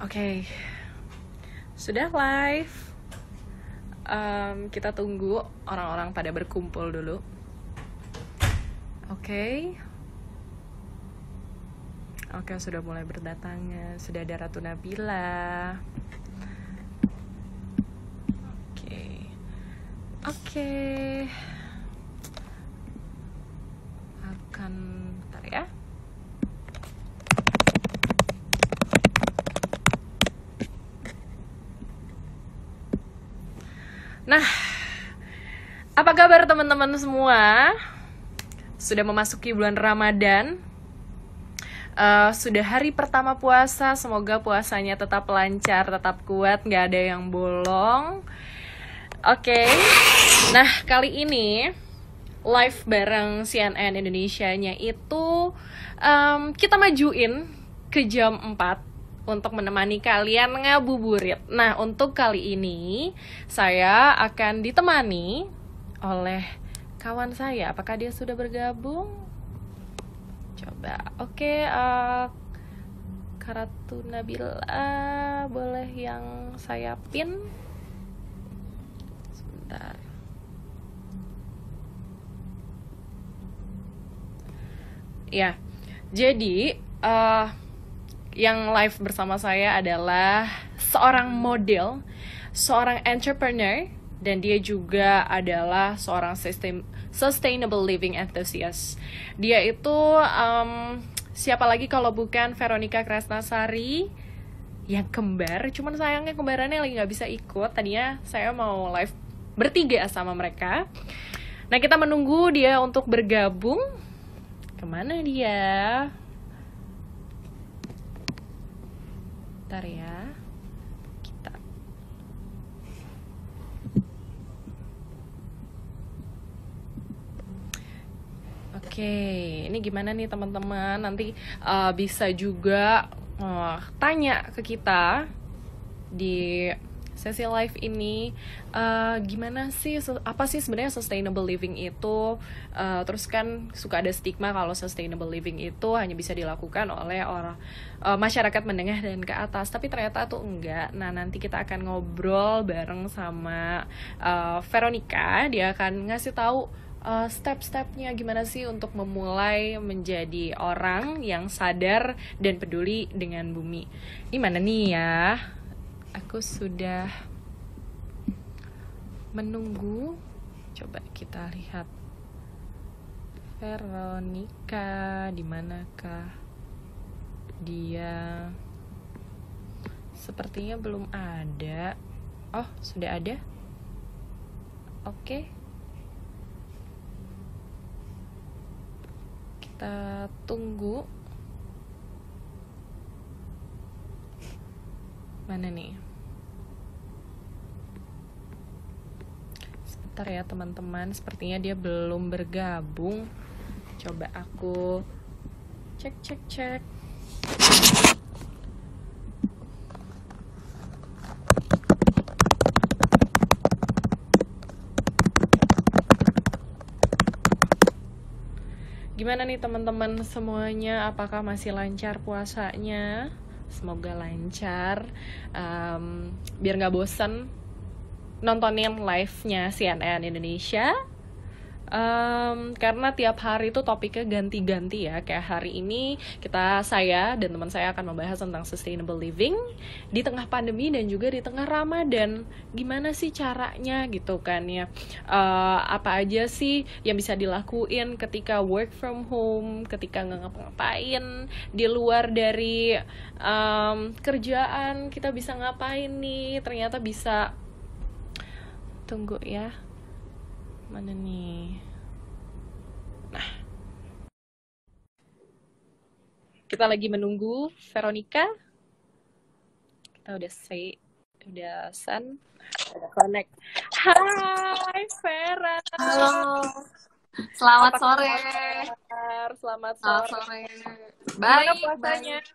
Oke, sudah live. Kita tunggu orang-orang pada berkumpul dulu. Oke, oke, sudah mulai berdatangan. Sudah ada Ratu Nabila. Oke, oke. Akan, bentar ya. Nah, apa kabar teman-teman semua? Sudah memasuki bulan Ramadan. Sudah hari pertama puasa. Semoga puasanya tetap lancar, tetap kuat, nggak ada yang bolong. Oke. Nah, kali ini live bareng CNN Indonesia-nya itu kita majuin ke jam 4 untuk menemani kalian ngabuburit. Nah, untuk kali ini saya akan ditemani oleh kawan saya. Apakah dia sudah bergabung? Coba. Oke, Karatu Nabila, boleh yang saya pin? Sebentar. Ya, jadi yang live bersama saya adalah seorang model, seorang entrepreneur, dan dia juga adalah seorang sustainable living enthusiast. Dia itu siapa lagi kalau bukan Veronica Kresnasari yang kembar, cuman sayangnya kembarannya lagi nggak bisa ikut. Tadinya saya mau live bertiga sama mereka. Nah, kita menunggu dia untuk bergabung. Kemana dia? Bentar ya. Kita. Oke, ini gimana nih teman-teman? Nanti bisa juga tanya ke kita di sesi live ini, gimana sih, apa sih sebenarnya sustainable living itu. Terus kan suka ada stigma kalau sustainable living itu hanya bisa dilakukan oleh orang masyarakat menengah dan ke atas, tapi ternyata tuh enggak. Nah, nanti kita akan ngobrol bareng sama Veronica. Dia akan ngasih tahu step-stepnya gimana sih untuk memulai menjadi orang yang sadar dan peduli dengan bumi. Gimana nih ya? Aku sudah menunggu. Coba kita lihat Veronica, di manakah dia? Sepertinya belum ada. Oh, sudah ada. Oke. Kita tunggu. Mana nih? Sebentar ya teman-teman, sepertinya dia belum bergabung. Coba aku cek. Gimana nih teman-teman semuanya? Apakah masih lancar puasanya? Semoga lancar. Biar nggak bosen nontonin live-nya CNN Indonesia. Karena tiap hari itu topiknya ganti-ganti ya. Kayak hari ini saya dan teman saya akan membahas tentang sustainable living di tengah pandemi dan juga di tengah Ramadan. Gimana sih caranya gitu kan ya? Apa aja sih yang bisa dilakuin ketika work from home, ketika nggak ngapa-ngapain di luar dari kerjaan, kita bisa ngapain nih? Ternyata bisa. Tunggu ya. Mana nih? Nah, kita lagi menunggu Veronica. Kita udah send, udah connect. Hai Vera. Halo, selamat Apa sore. kabar? Selamat Selamat sore. sore. Gimana Baik, puasanya? baik.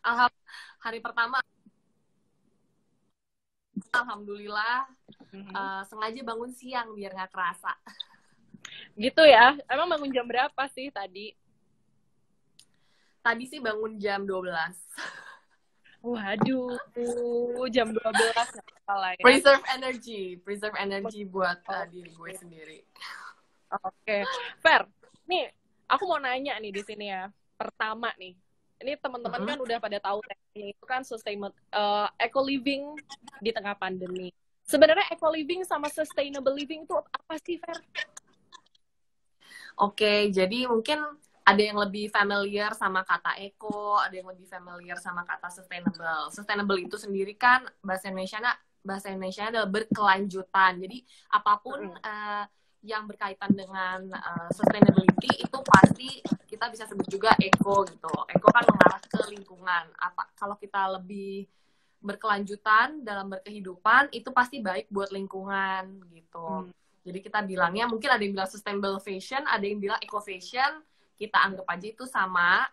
Alhamdulillah, hari pertama, alhamdulillah. Sengaja bangun siang biar nggak kerasa. Gitu ya. Emang bangun jam berapa sih tadi? Tadi sih bangun jam 12. Waduh, jam 12 nggak salah ya. Preserve energy buat diri gue sendiri. Oke, Fer. Nih, aku mau nanya nih di sini ya. Pertama nih, ini teman-teman kan udah pada tahu tekniknya itu kan eco living di tengah pandemi. Sebenarnya eco living sama sustainable living itu apa sih, Fer? Oke, jadi mungkin ada yang lebih familiar sama kata eco, ada yang lebih familiar sama kata sustainable. Sustainable itu sendiri kan bahasa Indonesia adalah berkelanjutan. Jadi apapun yang berkaitan dengan sustainability itu pasti kita bisa sebut juga eco gitu. Eco kan mengarah ke lingkungan. Kalau kita lebih berkelanjutan dalam berkehidupan itu pasti baik buat lingkungan gitu. Jadi kita bilangnya, mungkin ada yang bilang sustainable fashion, ada yang bilang eco fashion, kita anggap aja itu sama,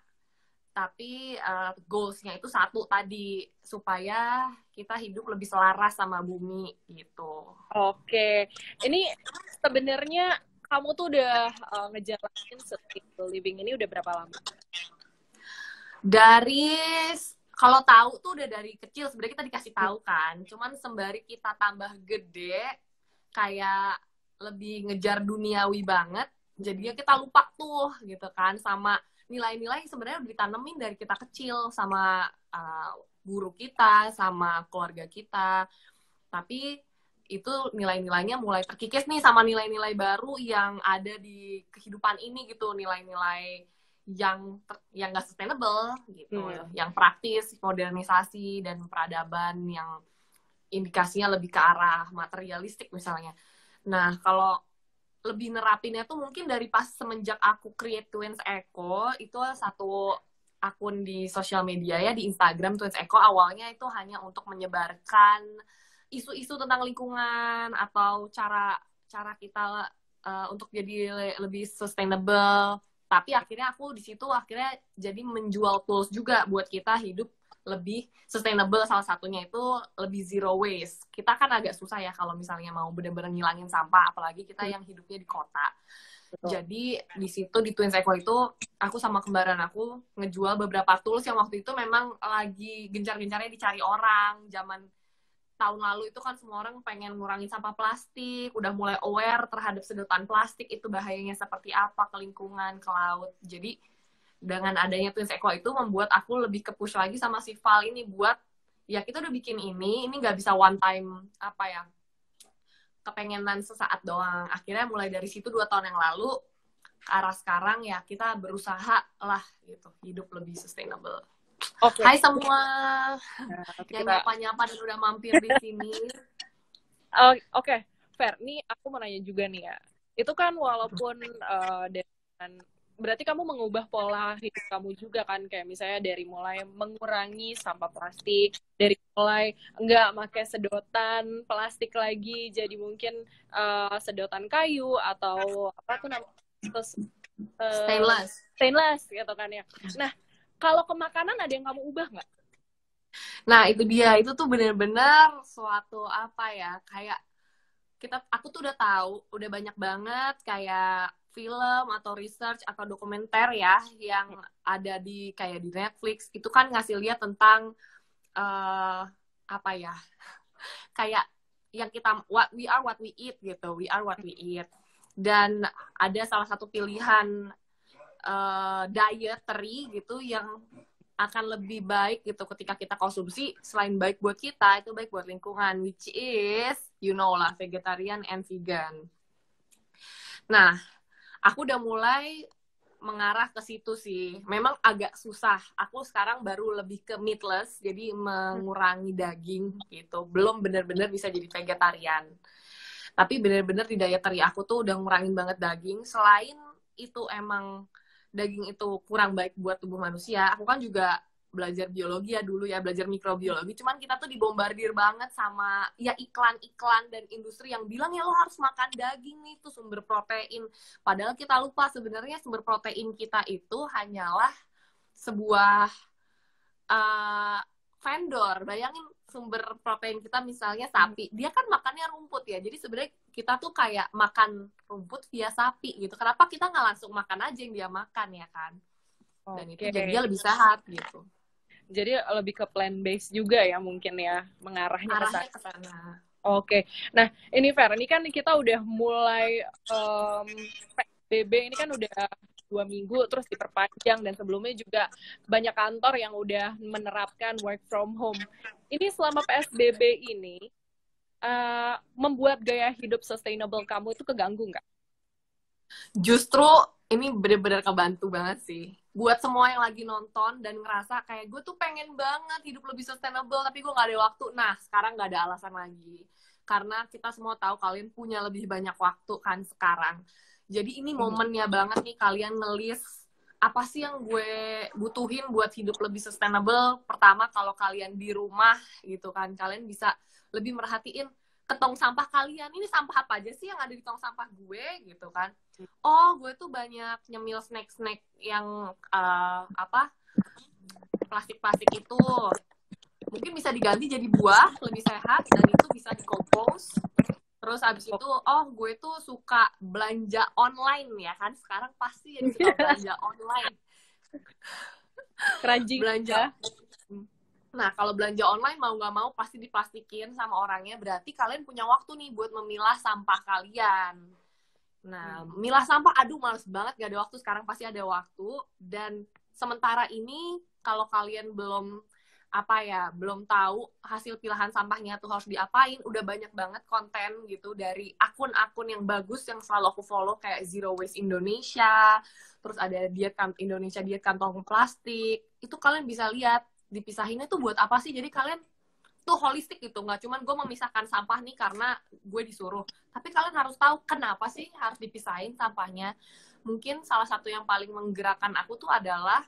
tapi goals-nya itu satu tadi, supaya kita hidup lebih selaras sama bumi gitu. Oke, ini sebenarnya kamu tuh udah ngejalanin sustainable living ini udah berapa lama? Kalau tahu tuh udah dari kecil, sebenarnya kita dikasih tahu kan, cuman sembari kita tambah gede, kayak lebih ngejar duniawi banget, jadinya kita lupa tuh gitu kan sama nilai-nilai yang sebenarnya udah ditanemin dari kita kecil sama guru kita, sama keluarga kita. Tapi itu nilai-nilainya mulai terkikis nih sama nilai-nilai baru yang ada di kehidupan ini gitu, nilai-nilai yang nggak sustainable gitu, yang praktis, modernisasi dan peradaban yang indikasinya lebih ke arah materialistik misalnya. Nah, kalau lebih nerapinnya tuh mungkin dari pas semenjak aku create Twins Eco, itu satu akun di sosial media ya, di Instagram Twins Eco, awalnya itu hanya untuk menyebarkan isu-isu tentang lingkungan atau cara kita untuk jadi lebih sustainable. Tapi akhirnya aku di situ akhirnya jadi menjual tools juga buat kita hidup lebih sustainable, salah satunya itu lebih zero waste. Kita kan agak susah ya kalau misalnya mau benar-benar ngilangin sampah, apalagi kita yang hidupnya di kota. Betul. Jadi di situ di Twins Eco itu aku sama kembaran aku ngejual beberapa tools yang waktu itu memang lagi gencar-gencarnya dicari orang. Zaman tahun lalu itu kan semua orang pengen ngurangin sampah plastik, udah mulai aware terhadap sedotan plastik itu bahayanya seperti apa ke lingkungan, ke laut. Jadi dengan adanya Twins Eco itu membuat aku lebih ke-push lagi sama si Val ini buat, ya kita udah bikin ini nggak bisa one time, kepengenan sesaat doang. Akhirnya mulai dari situ 2 tahun yang lalu, ke arah sekarang ya kita berusaha lah gitu, hidup lebih sustainable. Okay. Hai semua yang nyapa-nyapa dan udah mampir di sini. Oke, Fer, nih aku mau nanya juga nih ya. Itu kan walaupun dengan berarti kamu mengubah pola hidup kamu juga kan, kayak misalnya dari mulai mengurangi sampah plastik, dari mulai enggak pakai sedotan plastik lagi, jadi mungkin sedotan kayu atau apa tuh namanya, stainless gitu kan ya. Nah, kalau ke makanan ada yang kamu ubah nggak? Nah itu dia, itu tuh bener-bener suatu kayak aku tuh udah tahu, udah banyak banget kayak film atau research atau dokumenter ya yang ada di kayak di Netflix itu kan ngasih lihat tentang kayak yang kita we are what we eat gitu, we are what we eat. Dan ada salah satu pilihan dietary gitu yang akan lebih baik gitu ketika kita konsumsi, selain baik buat kita, itu baik buat lingkungan, which is you know lah, vegetarian and vegan. Nah, aku udah mulai mengarah ke situ sih. Memang agak susah. Aku sekarang baru lebih ke meatless, jadi mengurangi daging gitu. Belum benar-benar bisa jadi vegetarian. Tapi benar-benar di dietary aku tuh udah ngurangin banget daging. Selain itu emang daging itu kurang baik buat tubuh manusia, aku kan juga belajar biologi ya dulu ya, belajar mikrobiologi. Cuman kita tuh dibombardir banget sama ya iklan-iklan dan industri yang bilang ya lo harus makan daging nih, tuh sumber protein. Padahal kita lupa sebenarnya sumber protein kita itu hanyalah sebuah vendor. Bayangin sumber protein kita misalnya sapi, dia kan makannya rumput ya. Jadi sebenarnya kita tuh kayak makan rumput via sapi gitu. Kenapa kita nggak langsung makan aja yang dia makan ya kan? Dan itu jadinya lebih sehat gitu. Jadi lebih ke plan base juga ya mungkin ya, mengarahnya ke Arahnya sana. ke sana. Oke, nah ini Fer, ini kan kita udah mulai PSBB ini kan udah 2 minggu terus diperpanjang dan sebelumnya juga banyak kantor yang udah menerapkan work from home. Ini selama PSBB ini membuat gaya hidup sustainable kamu itu keganggu nggak? Justru ini bener-bener kebantu banget sih. Buat semua yang lagi nonton dan ngerasa kayak gue tuh pengen banget hidup lebih sustainable tapi gue gak ada waktu. Nah, sekarang gak ada alasan lagi. Karena kita semua tahu kalian punya lebih banyak waktu kan sekarang. Jadi ini momennya banget nih kalian ngelis apa sih yang gue butuhin buat hidup lebih sustainable. Pertama, kalau kalian di rumah gitu kan, kalian bisa lebih merhatiin ke tong sampah kalian. Ini sampah apa aja sih yang ada di tong sampah gue gitu kan. Oh, gue tuh banyak nyemil snack-snack yang plastik-plastik itu. Mungkin bisa diganti jadi buah, lebih sehat, dan itu bisa dikompos. Terus abis itu, oh gue tuh suka belanja online ya kan. Sekarang pasti yang suka belanja online. Keranjing Belanja. ya. Nah, kalau belanja online mau nggak mau pasti diplastikin sama orangnya. Berarti kalian punya waktu nih buat memilah sampah kalian. Nah, milah sampah, aduh males banget, gak ada waktu. Sekarang pasti ada waktu. Dan sementara ini, kalau kalian belum tahu hasil pilahan sampahnya tuh harus diapain, udah banyak banget konten gitu dari akun-akun yang bagus yang selalu aku follow, kayak Zero Waste Indonesia, terus ada Indonesia Diet Kantong Plastik. Itu kalian bisa lihat, dipisahinnya tuh buat apa sih. Jadi kalian tuh holistik gitu, nggak cuman gue memisahkan sampah nih karena gue disuruh, tapi kalian harus tahu kenapa sih harus dipisahin sampahnya. Mungkin salah satu yang paling menggerakkan aku tuh adalah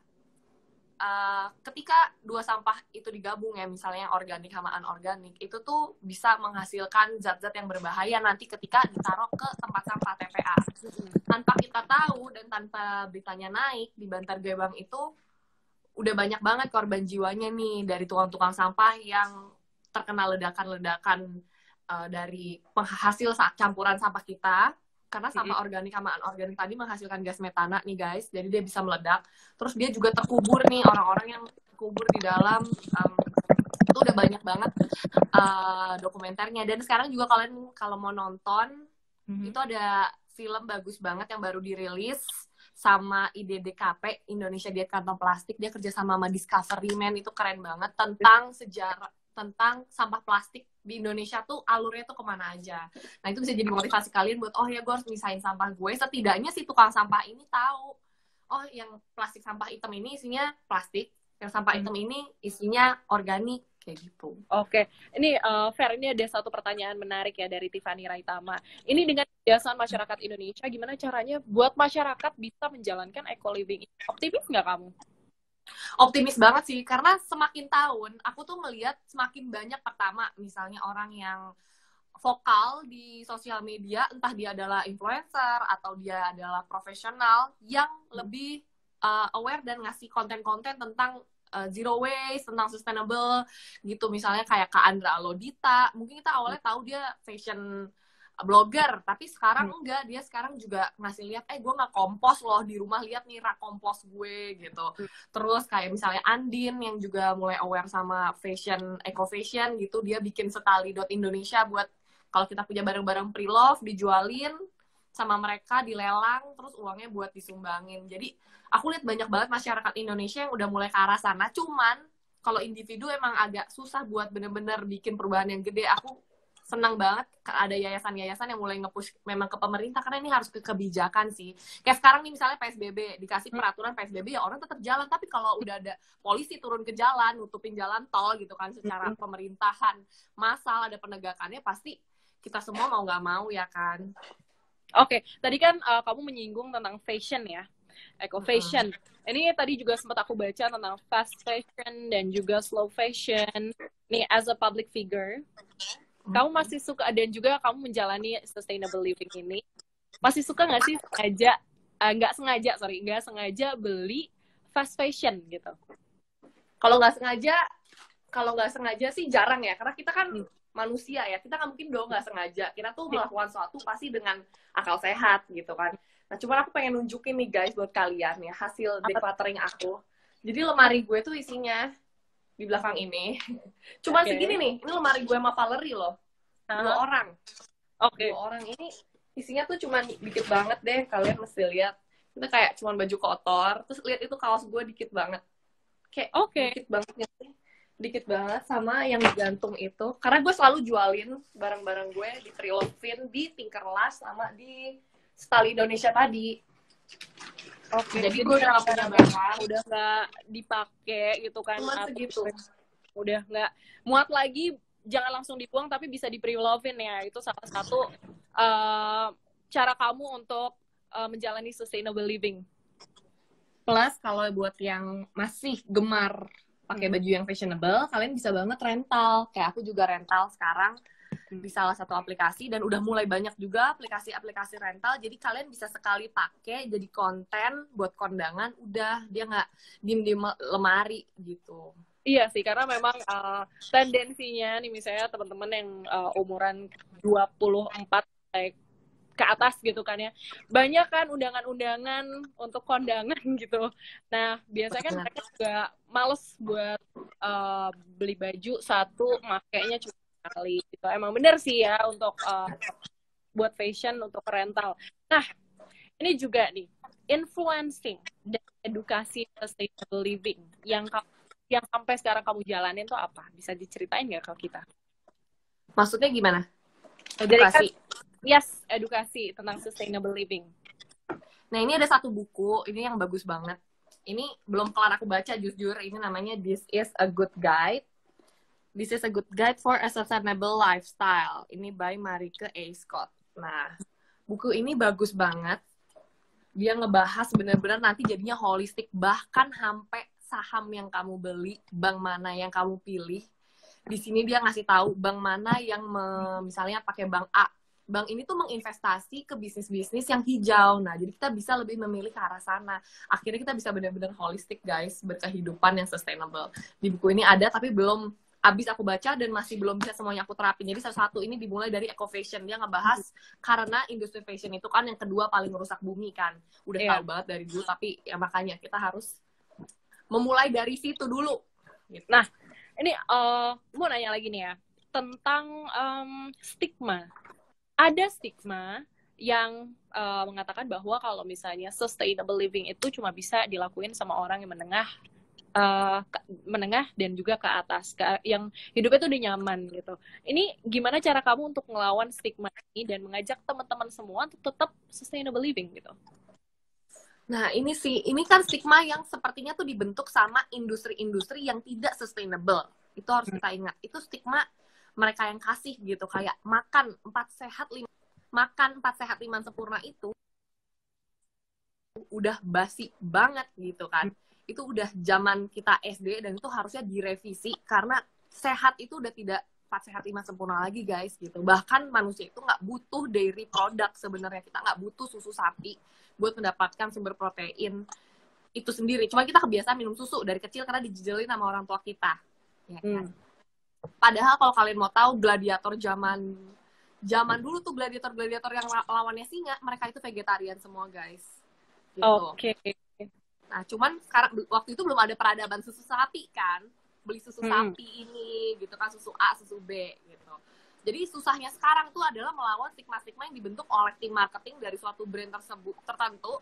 ketika dua sampah itu digabung ya, misalnya yang organik sama anorganik, itu tuh bisa menghasilkan zat-zat yang berbahaya nanti ketika ditaruh ke tempat sampah TPA. Tanpa kita tahu dan tanpa beritanya naik di Bantar Gebang itu, udah banyak banget korban jiwanya nih dari tukang-tukang sampah yang terkena ledakan-ledakan dari penghasil campuran sampah kita. Karena sampah organik sama anorganik tadi menghasilkan gas metana nih guys, jadi dia bisa meledak. Terus dia juga terkubur nih, orang-orang yang terkubur di dalam. Itu udah banyak banget dokumenternya. Dan sekarang juga kalian kalau mau nonton, itu ada film bagus banget yang baru dirilis sama IDDKP, Indonesia Diet Kantong Plastik. Dia kerja sama Discovery Man, itu keren banget, tentang sejarah, tentang sampah plastik di Indonesia tuh alurnya tuh kemana aja. Nah, itu bisa jadi motivasi kalian buat, oh ya gue harus misahin sampah gue. Setidaknya si tukang sampah ini tahu, oh yang plastik sampah hitam ini isinya plastik, yang sampah hitam ini isinya organik, kayak gitu. Oke, ini Fer, ini ada satu pertanyaan menarik ya dari Tiffany Raitama. Ini dengan kebiasaan masyarakat Indonesia, gimana caranya buat masyarakat bisa menjalankan eco-living? Optimis nggak kamu? Optimis banget sih, karena semakin tahun aku tuh melihat semakin banyak, pertama misalnya orang yang vokal di sosial media, entah dia adalah influencer atau dia adalah profesional yang lebih aware dan ngasih konten-konten tentang zero waste, tentang sustainable gitu. Misalnya kayak Kak Andra Alodita, mungkin kita awalnya tahu dia fashion blogger, tapi sekarang enggak, dia sekarang juga ngasih lihat, gue nggak kompos loh di rumah, lihat nih rak kompos gue gitu. Terus kayak misalnya Andin yang juga mulai aware sama fashion, eco fashion gitu, dia bikin setali.indonesia buat kalau kita punya barang-barang pre-love dijualin sama mereka, dilelang, terus uangnya buat disumbangin. Jadi aku lihat banyak banget masyarakat Indonesia yang udah mulai ke arah sana. Cuman kalau individu emang agak susah buat bener-bener bikin perubahan yang gede. Aku senang banget ada yayasan-yayasan yang mulai nge-push memang ke pemerintah, karena ini harus ke kebijakan sih. Kayak sekarang nih misalnya PSBB, dikasih peraturan PSBB, ya orang tetap jalan. Tapi kalau udah ada polisi turun ke jalan, nutupin jalan tol gitu kan, secara pemerintahan massal, ada penegakannya, pasti kita semua mau nggak mau ya kan. Oke, tadi kan kamu menyinggung tentang fashion ya, eco fashion. Ini tadi juga sempat aku baca tentang fast fashion dan juga slow fashion. Nih, as a public figure, kamu masih suka, dan juga kamu menjalani sustainable living ini, masih suka nggak sih nggak sengaja beli fast fashion gitu? Kalau nggak sengaja sih jarang ya, karena kita kan manusia ya, kita nggak mungkin dong nggak sengaja. Kita tuh melakukan sesuatu pasti dengan akal sehat gitu kan. Nah, cuman aku pengen nunjukin nih guys buat kalian ya hasil decluttering aku. Jadi lemari gue tuh isinya di belakang ini. Cuma segini nih, ini lemari gue sama Valerie loh. 2 orang. Oke. 2 orang ini isinya tuh cuma dikit banget deh, kalian mesti lihat. Itu kayak cuma baju kotor, terus lihat itu kaos gue dikit banget. Kayak dikit banget ya. Dikit banget sama yang digantung itu. Karena gue selalu jualin barang-barang gue di Prelovin, di Tinkerlust, sama di Style Indonesia tadi. Oke, jadi gue udah gak punya barang, udah nggak dipakai gitu kan? Cuma segitu. Udah nggak muat lagi, jangan langsung dibuang tapi bisa di pre-lovin ya. Itu salah satu cara kamu untuk menjalani sustainable living. Plus kalau buat yang masih gemar pakai baju yang fashionable, kalian bisa banget rental. Kayak aku juga rental sekarang di salah satu aplikasi, dan udah mulai banyak juga aplikasi-aplikasi rental. Jadi kalian bisa sekali pakai jadi konten buat kondangan, udah dia nggak diem di lemari gitu. Iya sih, karena memang tendensinya nih misalnya teman-teman yang umuran 24 ke atas gitu kan ya, banyak kan undangan-undangan untuk kondangan gitu. Nah biasanya kan mereka juga males buat beli baju satu, makainya cuma sekali gitu. Emang bener sih ya untuk buat fashion, untuk rental. Nah ini juga nih, influencing dan edukasi sustainable living yang sampai sekarang kamu jalanin tuh apa? Bisa diceritain nggak ke kita? Maksudnya gimana? Edukasi. Yes, edukasi tentang sustainable living. Nah, ini ada satu buku, ini yang bagus banget. Ini belum kelar aku baca, jujur. Ini namanya This is a Good Guide. This is a Good Guide for a Sustainable Lifestyle. Ini by Marike A. Scott. Nah, buku ini bagus banget. Dia ngebahas bener-bener nanti jadinya holistik. Bahkan sampai saham yang kamu beli, bank mana yang kamu pilih. Di sini dia ngasih tahu bank mana yang misalnya pakai bank A. Bank ini tuh menginvestasi ke bisnis-bisnis yang hijau. Nah, jadi kita bisa lebih memilih ke arah sana. Akhirnya kita bisa benar-benar holistik, guys, berkehidupan yang sustainable. Di buku ini ada, tapi belum habis aku baca dan masih belum bisa semuanya aku terapin. Jadi satu-satu ini dimulai dari eco fashion. Dia ngebahas karena industri fashion itu kan yang kedua paling merusak bumi kan. Udah tahu banget dari dulu, tapi ya makanya kita harus memulai dari situ dulu. Gitu. Nah, ini mau nanya lagi nih ya, tentang stigma. Ada stigma yang mengatakan bahwa kalau misalnya sustainable living itu cuma bisa dilakuin sama orang yang menengah dan juga ke atas, yang hidupnya tuh udah nyaman gitu. Ini gimana cara kamu untuk ngelawan stigma ini dan mengajak teman-teman semua untuk tetap sustainable living gitu? Nah, ini kan stigma yang sepertinya tuh dibentuk sama industri-industri yang tidak sustainable. Itu harus kita ingat. Itu stigma mereka yang kasih gitu, kayak makan 4 sehat 5 sempurna itu udah basi banget gitu kan. Itu udah zaman kita SD dan itu harusnya direvisi karena sehat itu udah tidak 4 sehat 5 sempurna lagi, guys, gitu. Bahkan manusia itu nggak butuh dairy product sebenarnya. Kita nggak butuh susu sapi buat mendapatkan sumber protein itu sendiri. Cuma kita kebiasaan minum susu dari kecil karena dijejelin sama orang tua kita. Ya kan? Padahal kalau kalian mau tahu, gladiator zaman dulu tuh, gladiator yang lawannya singa, mereka itu vegetarian semua, guys. Gitu. Oke. Nah, cuman sekarang waktu itu belum ada peradaban susu sapi kan. Beli susu sapi ini gitu kan, susu A, susu B gitu. Jadi susahnya sekarang tuh adalah melawan stigma-stigma yang dibentuk oleh tim marketing dari suatu brand tertentu.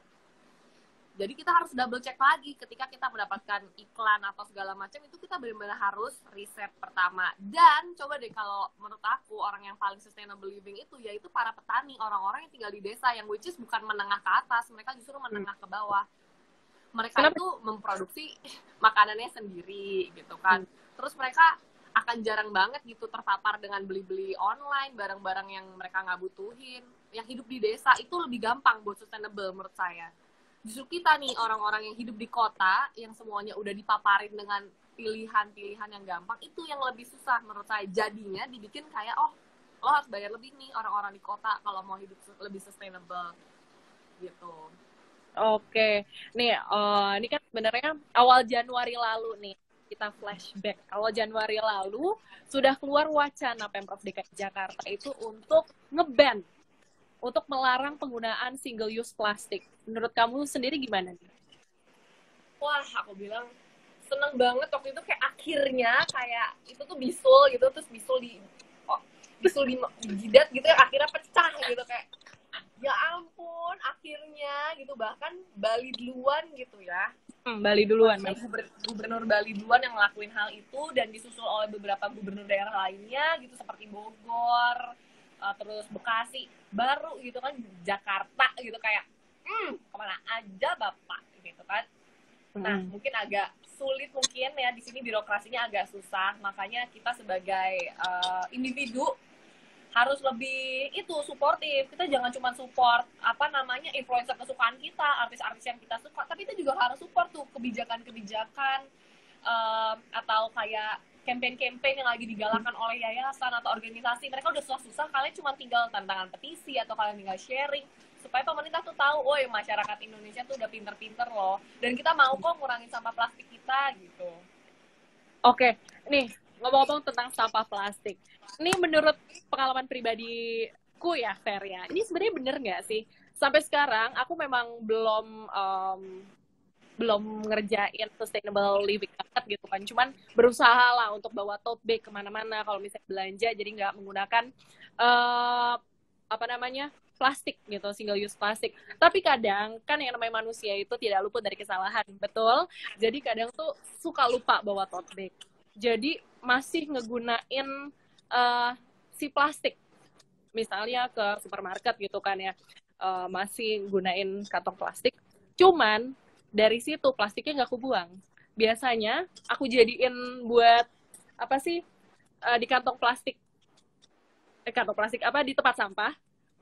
Jadi kita harus double check lagi ketika kita mendapatkan iklan atau segala macam, itu kita benar-benar harus riset pertama. Dan coba deh, kalau menurut aku orang yang paling sustainable living itu yaitu para petani, orang-orang yang tinggal di desa, yang which is bukan menengah ke atas, mereka justru menengah ke bawah. Mereka itu memproduksi makanannya sendiri gitu kan. Terus mereka akan jarang banget gitu terpapar dengan beli-beli online, barang-barang yang mereka nggak butuhin. Yang hidup di desa itu lebih gampang buat sustainable menurut saya. Justru kita nih, orang-orang yang hidup di kota, yang semuanya udah dipaparin dengan pilihan-pilihan yang gampang, itu yang lebih susah menurut saya. Jadinya dibikin kayak, oh, lo harus bayar lebih nih orang-orang di kota kalau mau hidup lebih sustainable gitu. Oke, nih ini kan sebenarnya awal Januari lalu nih, kita flashback. Awal Januari lalu sudah keluar wacana Pemprov DKI Jakarta itu untuk nge-ban, untuk melarang penggunaan single use plastik. Menurut kamu sendiri gimana nih? Wah, aku bilang seneng banget waktu itu kayak akhirnya kayak itu tuh bisul gitu, terus bisul di jidat gitu ya, akhirnya pecah gitu kayak ya ampun akhirnya gitu, bahkan Bali duluan gitu ya. Bali duluan memang. Gubernur Bali duluan yang ngelakuin hal itu dan disusul oleh beberapa gubernur daerah lainnya gitu seperti Bogor, terus Bekasi, baru gitu kan Jakarta gitu kayak kemana aja Bapak gitu kan. Nah, mungkin agak sulit mungkin ya di sini birokrasinya agak susah, makanya kita sebagai individu harus lebih itu suportif. Kita jangan cuma support influencer kesukaan kita, artis-artis yang kita suka, tapi kita juga harus support tuh kebijakan-kebijakan atau kayak campaign-campaign yang lagi digalakan oleh yayasan atau organisasi. Mereka udah susah-susah, kalian cuma tinggal tantangan petisi atau kalian tinggal sharing supaya pemerintah tuh tahu, oh ya masyarakat Indonesia tuh udah pinter-pinter loh, dan kita mau kok ngurangin sampah plastik kita gitu. Oke, nih ngomong-ngomong tentang sampah plastik, ini menurut pengalaman pribadiku ya, Fer ya, ini sebenarnya bener nggak sih? Sampai sekarang aku memang belum ngerjain sustainable living banget gitu kan, cuman berusaha lah untuk bawa tote bag kemana-mana kalau misalnya belanja, jadi nggak menggunakan plastik gitu, single use plastik. Tapi kadang kan yang namanya manusia itu tidak luput dari kesalahan, betul? Jadi kadang tuh suka lupa bawa tote bag, jadi masih ngegunain si plastik, misalnya ke supermarket gitu kan ya, masih gunain kantong plastik, cuman dari situ plastiknya nggak aku buang. Biasanya aku jadiin buat apa sih, di kantong plastik di tempat sampah,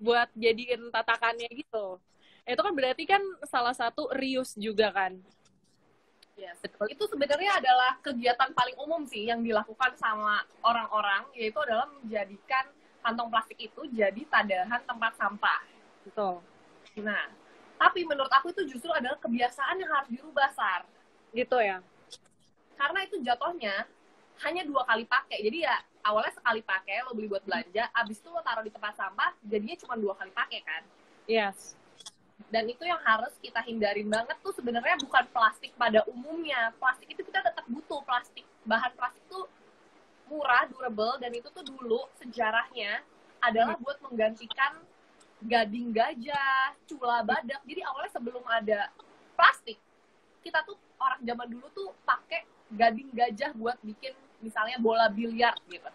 buat jadiin tatakannya gitu. Itu kan berarti kan salah satu reuse juga kan. Yes. Itu sebenarnya adalah kegiatan paling umum sih yang dilakukan sama orang-orang, yaitu adalah menjadikan kantong plastik itu jadi tadahan tempat sampah. Betul. Nah, tapi menurut aku itu justru adalah kebiasaan yang harus dirubah, Sar. Gitu ya. Karena itu jatuhnya hanya 2 kali pakai. Jadi ya awalnya sekali pakai, lo beli buat belanja, abis itu lo taruh di tempat sampah, jadinya cuma 2 kali pakai kan. Yes. Dan itu yang harus kita hindarin banget tuh sebenarnya bukan plastik pada umumnya. Plastik itu kita tetap butuh plastik. Bahan plastik tuh murah, durable, dan itu tuh dulu sejarahnya adalah buat menggantikan gading gajah, cula badak. Jadi awalnya sebelum ada plastik, kita tuh orang zaman dulu tuh pakai gading gajah buat bikin misalnya bola biliar gitu.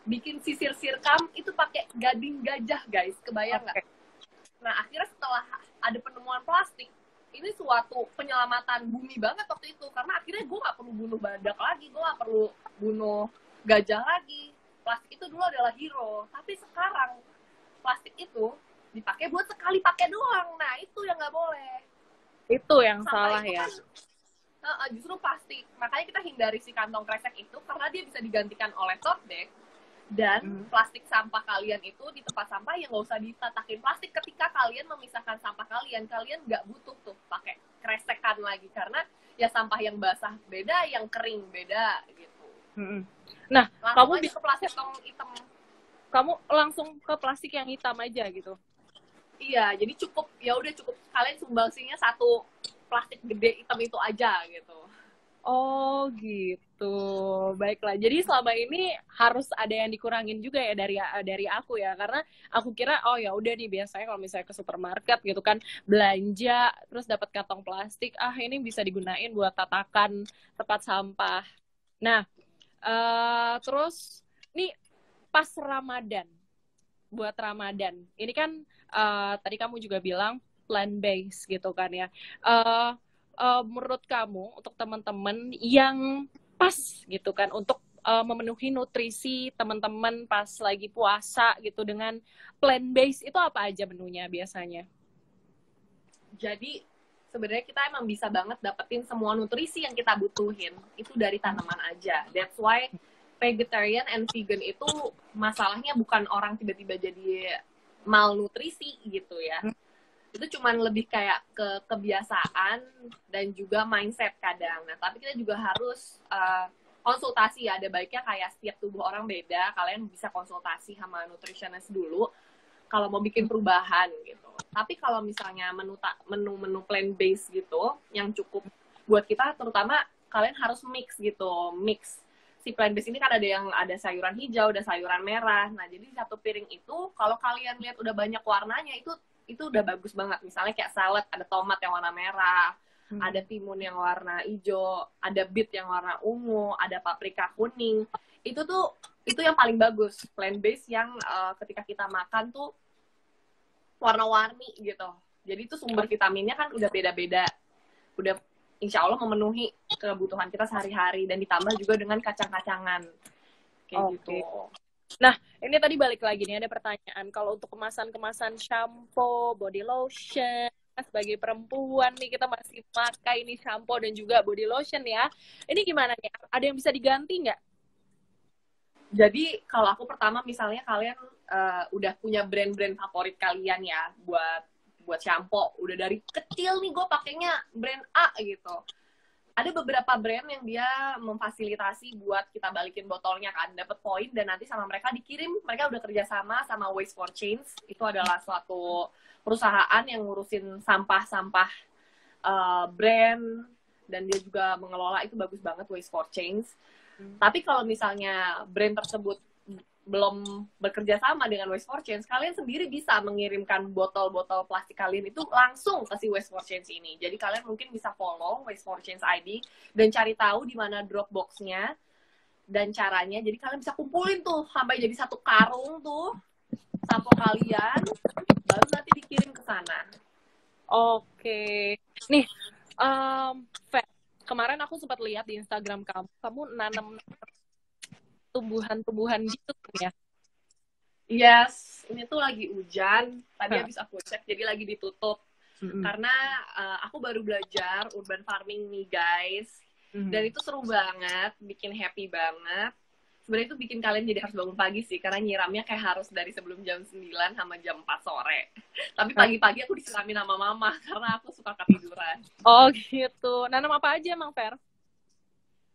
Bikin sisir sirkam itu pakai gading gajah, guys. Kebayang nggak? Nah, akhirnya setelah ada penemuan plastik, ini suatu penyelamatan bumi banget waktu itu. Karena akhirnya gue nggak perlu bunuh badak lagi, gue nggak perlu bunuh gajah lagi. Plastik itu dulu adalah hero. Tapi sekarang, plastik itu dipakai buat sekali pakai doang. Nah, itu yang nggak boleh. Itu yang Sampah salah itu ya. Kan, justru plastik. Makanya kita hindari si kantong kresek itu, karena dia bisa digantikan oleh tote bag. Dan plastik sampah kalian itu di tempat sampah yang nggak usah ditatakin plastik. Ketika kalian memisahkan sampah kalian nggak butuh tuh pakai kresekan lagi, karena ya sampah yang basah beda, yang kering beda gitu. Nah, langsung kamu bisa ke plastik hitam. Kamu langsung ke plastik yang hitam aja gitu. Iya, jadi cukup kalian sumbangsinya 1 plastik gede hitam itu aja gitu. Oh gitu, baiklah. Jadi selama ini harus ada yang dikurangin juga ya dari aku ya, karena aku kira oh ya udah nih, biasanya kalau misalnya ke supermarket gitu kan belanja terus dapat kantong plastik, ini bisa digunain buat tatakan tempat sampah. Nah, terus nih pas Ramadan, buat Ramadan ini kan tadi kamu juga bilang plant based gitu kan ya. Menurut kamu untuk teman-teman yang pas gitu kan untuk memenuhi nutrisi teman-teman pas lagi puasa gitu dengan plant based, itu apa aja menunya biasanya? Jadi sebenarnya kita emang bisa banget dapetin semua nutrisi yang kita butuhin itu dari tanaman aja. That's why vegetarian and vegan itu masalahnya bukan orang tiba-tiba jadi malnutrisi gitu ya. Itu cuman lebih kayak kebiasaan dan juga mindset kadang. Nah, tapi kita juga harus konsultasi ya. Ada baiknya kayak setiap tubuh orang beda, kalian bisa konsultasi sama nutritionist dulu kalau mau bikin perubahan gitu. Tapi kalau misalnya menu plant based gitu yang cukup buat kita, terutama kalian harus mix gitu, mix. Si plant based ini kan ada sayuran hijau, ada sayuran merah. Nah, jadi di satu piring itu kalau kalian lihat udah banyak warnanya itu udah bagus banget. Misalnya kayak salad, ada tomat yang warna merah, ada timun yang warna hijau, ada beet yang warna ungu, ada paprika kuning. Itu yang paling bagus, plant based yang ketika kita makan tuh warna-warni gitu. Jadi itu sumber vitaminnya kan udah beda-beda. Udah insya Allah memenuhi kebutuhan kita sehari-hari dan ditambah juga dengan kacang-kacangan kayak gitu. Nah, ini tadi balik lagi nih ada pertanyaan. Kalau untuk kemasan-kemasan shampoo, body lotion, sebagai perempuan nih kita masih pakai ini shampoo dan juga body lotion ya. Ini gimana nih? Ada yang bisa diganti nggak? Jadi kalau aku pertama misalnya kalian udah punya brand-brand favorit kalian ya buat shampoo, udah dari kecil nih gue pakainya brand A gitu. Ada beberapa brand yang dia memfasilitasi buat kita balikin botolnya kan, dapat poin dan nanti sama mereka dikirim. Mereka udah kerjasama sama Waste for Change. Itu adalah suatu perusahaan yang ngurusin sampah-sampah brand dan dia juga mengelola, itu bagus banget Waste for Change. Tapi kalau misalnya brand tersebut belum bekerja sama dengan Waste for Change, kalian sendiri bisa mengirimkan botol-botol plastik kalian itu langsung ke si Waste for Change ini. Jadi kalian mungkin bisa follow Waste for Change ID dan cari tahu di mana drop box-nya dan caranya. Jadi kalian bisa kumpulin tuh sampai jadi satu karung tuh sampo kalian, baru nanti dikirim ke sana. Oke. Nih, kemarin aku sempat lihat di Instagram kamu nanam tumbuhan-tumbuhan gitu ya? Yes, ini tuh lagi hujan. Tadi habis aku cek, jadi lagi ditutup. Karena aku baru belajar urban farming nih guys. Dan itu seru banget, bikin happy banget. Sebenarnya itu bikin kalian jadi harus bangun pagi sih, karena nyiramnya kayak harus dari sebelum jam 9 sama jam 4 sore. Tapi pagi-pagi aku disiramin sama mama, karena aku suka ketiduran. Oh gitu. Nanam apa aja Mang Fer?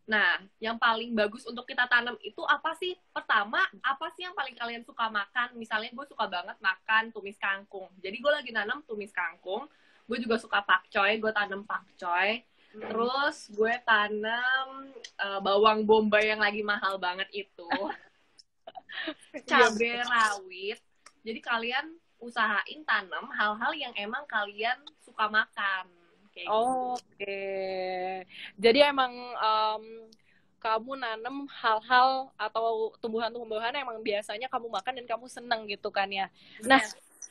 Nah, yang paling bagus untuk kita tanam itu apa sih? Pertama, apa sih yang paling kalian suka makan? Misalnya gue suka banget makan tumis kangkung. Jadi gue lagi nanam tumis kangkung. Gue juga suka pakcoy, gue tanam pakcoy. Terus gue tanam bawang bombay yang lagi mahal banget itu. Cabai rawit. Jadi kalian usahain tanam hal-hal yang emang kalian suka makan. Oke. Jadi emang kamu nanam hal-hal atau tumbuhan-tumbuhan yang emang biasanya kamu makan dan kamu seneng gitu kan ya. Nah,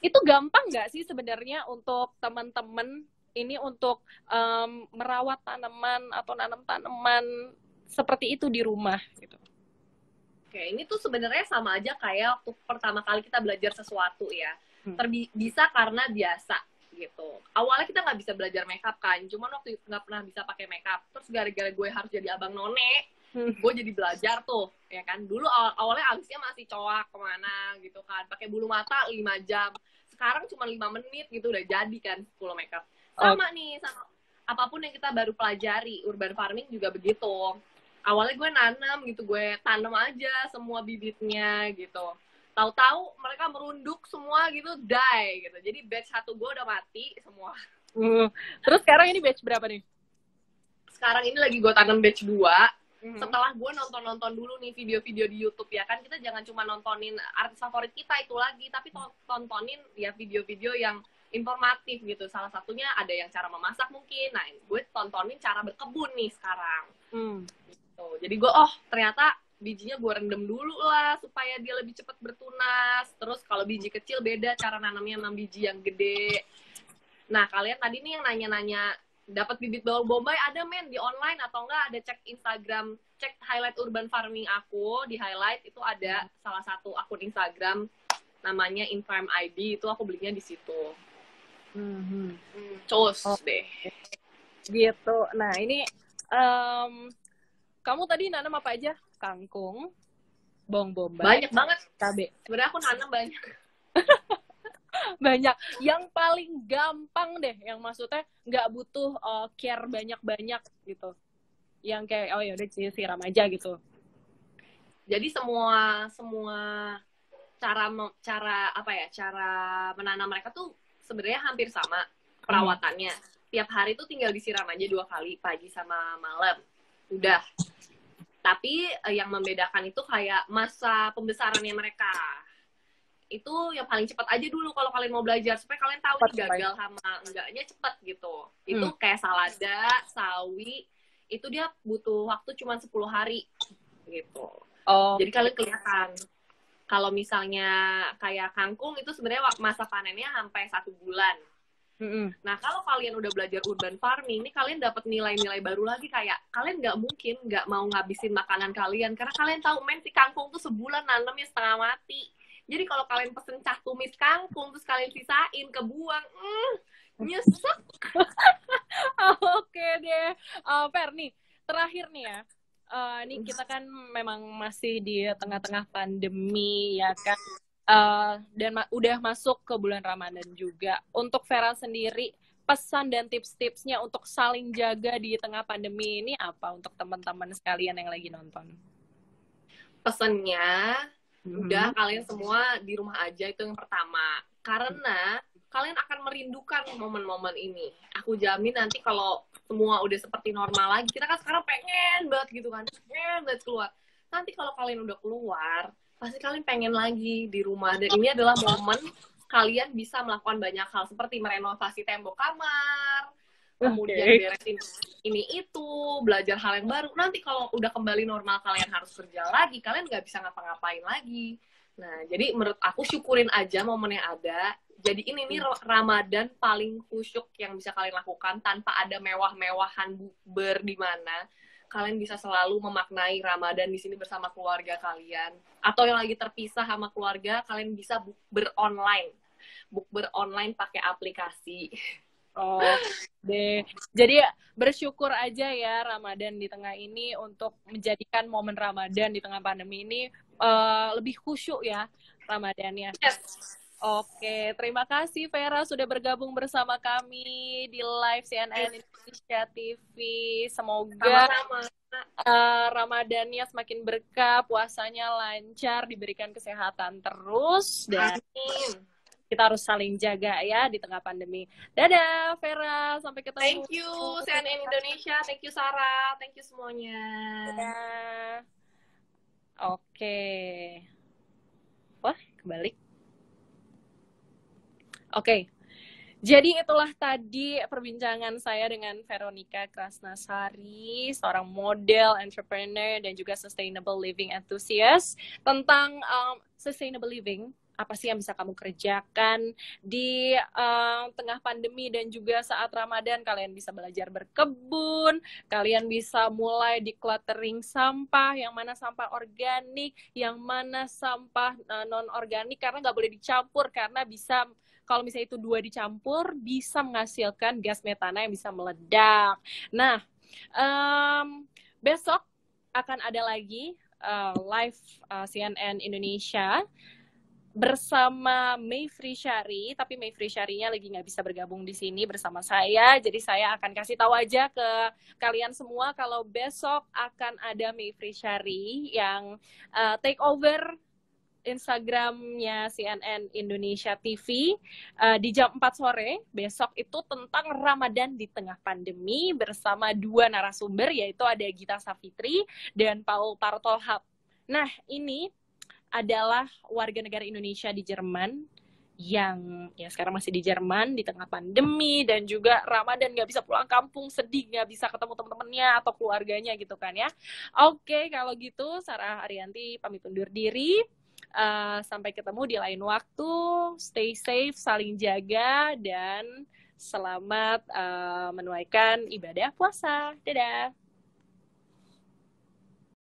itu gampang nggak sih sebenarnya untuk teman-teman ini untuk merawat tanaman atau nanam tanaman seperti itu di rumah gitu? Oke, ini tuh sebenarnya sama aja kayak waktu pertama kali kita belajar sesuatu ya. Bisa karena biasa gitu. Awalnya kita nggak bisa belajar makeup kan, cuman waktu itu nggak pernah bisa pakai makeup. Terus gara-gara gue harus jadi abang none, gue jadi belajar tuh, ya kan. Dulu awalnya alisnya masih coak kemana gitu kan, pakai bulu mata 5 jam. Sekarang cuma 5 menit gitu udah jadi kan full makeup. Sama nih, sama apapun yang kita baru pelajari, urban farming juga begitu. Awalnya gue nanam gitu, gue tanam aja semua bibitnya gitu. Tahu-tahu mereka merunduk semua gitu, die gitu. Jadi batch 1 gue udah mati semua. Terus sekarang ini batch berapa nih? Sekarang ini lagi gue tanam batch 2. Setelah gue nonton-nonton dulu nih video-video di YouTube ya kan, kita jangan cuma nontonin artis favorit kita itu lagi, tapi tontonin ya video-video yang informatif gitu. Salah satunya ada yang cara memasak mungkin. Nah, gue tontonin cara berkebun nih sekarang. Gitu. Jadi gue ternyata bijinya gue rendam dulu lah supaya dia lebih cepat bertunas. Terus kalau biji kecil beda cara nanamnya sama biji yang gede. Nah, kalian tadi nih yang nanya-nanya dapat bibit bawang bombay ada men di online atau enggak, ada cek Instagram, cek highlight urban farming aku, di highlight itu ada salah satu akun Instagram namanya Infarm ID, itu aku belinya di situ. Cus deh. Gitu. Nah, ini kamu tadi nanam apa aja? Kangkung, bawang bombay, banyak banget cabai. Sebenarnya aku nanam banyak. Banyak. Yang paling gampang deh, yang maksudnya nggak butuh care banyak-banyak gitu. Yang kayak ya udah siram aja gitu. Jadi semua cara menanam mereka tuh sebenarnya hampir sama perawatannya. Tiap hari tuh tinggal disiram aja 2 kali, pagi sama malam. Udah. Tapi yang membedakan itu kayak masa pembesarannya mereka. Itu yang paling cepat aja dulu kalau kalian mau belajar, supaya kalian tahu nih gagal sama enggaknya cepat gitu. Itu kayak salada, sawi, itu dia butuh waktu cuma 10 hari gitu. Jadi kalian kelihatan. Kalau misalnya kayak kangkung itu sebenarnya masa panennya sampai 1 bulan. Nah, kalau kalian udah belajar urban farming, ini kalian dapat nilai-nilai baru lagi, kayak kalian nggak mungkin nggak mau ngabisin makanan kalian, karena kalian tahu men si kangkung tuh sebulan nanemnya setengah mati. Jadi kalau kalian pesen cah tumis kangkung terus kalian sisain kebuang, nyesek. Oke deh, Fer nih, terakhir nih ya. Ini kita kan memang masih di tengah-tengah pandemi ya kan. Dan udah masuk ke bulan Ramadan juga. Untuk Vera sendiri, pesan dan tips-tipsnya untuk saling jaga di tengah pandemi ini apa untuk teman-teman sekalian yang lagi nonton? Pesannya, udah kalian semua di rumah aja, itu yang pertama. Karena kalian akan merindukan momen-momen ini. Aku jamin nanti kalau semua udah seperti normal lagi, kita kan sekarang pengen banget gitu kan, pengen banget keluar. Nanti kalau kalian udah keluar, pasti kalian pengen lagi di rumah. Dan ini adalah momen kalian bisa melakukan banyak hal, seperti merenovasi tembok kamar, kemudian beresin ini itu, belajar hal yang baru. Nanti kalau udah kembali normal, kalian harus kerja lagi, kalian nggak bisa ngapa-ngapain lagi. Nah, jadi menurut aku syukurin aja momen yang ada. Jadi ini nih Ramadan paling khusyuk yang bisa kalian lakukan, tanpa ada mewah-mewahan bukber di mana. Kalian bisa selalu memaknai Ramadan di sini bersama keluarga kalian. Atau yang lagi terpisah sama keluarga, kalian bisa bukber online. Bukber online pakai aplikasi. Deh. Jadi bersyukur aja ya Ramadan di tengah ini, untuk menjadikan momen Ramadan di tengah pandemi ini lebih khusyuk ya Ramadannya. Yes. Oke, terima kasih Vera sudah bergabung bersama kami di live CNN Indonesia TV. Semoga Ramadannya semakin berkah, puasanya lancar, diberikan kesehatan terus, dan kita harus saling jaga ya di tengah pandemi. Dadah Vera, sampai ketemu. Thank you CNN Indonesia, thank you Sarah, thank you semuanya. Dadah. Oke. Wah, kebalik. Oke, jadi itulah tadi perbincangan saya dengan Veronica Krasnasari, seorang model, entrepreneur, dan juga sustainable living enthusiast, tentang sustainable living. Apa sih yang bisa kamu kerjakan di tengah pandemi dan juga saat Ramadan? Kalian bisa belajar berkebun, kalian bisa mulai decluttering sampah, yang mana sampah organik, yang mana sampah non-organik, karena nggak boleh dicampur, karena bisa, kalau misalnya itu 2 dicampur, bisa menghasilkan gas metana yang bisa meledak. Nah, besok akan ada lagi live CNN Indonesia bersama Mayfree Syari, tapi Mayfree Syarinya lagi nggak bisa bergabung di sini bersama saya, jadi saya akan kasih tahu aja ke kalian semua kalau besok akan ada Mayfree Syari yang take over Instagramnya CNN Indonesia TV di jam 4 sore besok, itu tentang Ramadan di tengah pandemi bersama 2 narasumber, yaitu ada Gita Savitri dan Paul Tartolhap. Nah, ini adalah warga negara Indonesia di Jerman yang ya sekarang masih di Jerman di tengah pandemi dan juga Ramadan, nggak bisa pulang kampung, sedih nggak bisa ketemu teman-temannya atau keluarganya gitu kan ya. Oke, kalau gitu Sarah Arianti pamit undur diri. Sampai ketemu di lain waktu. Stay safe, saling jaga, dan selamat menunaikan ibadah puasa. Dadah.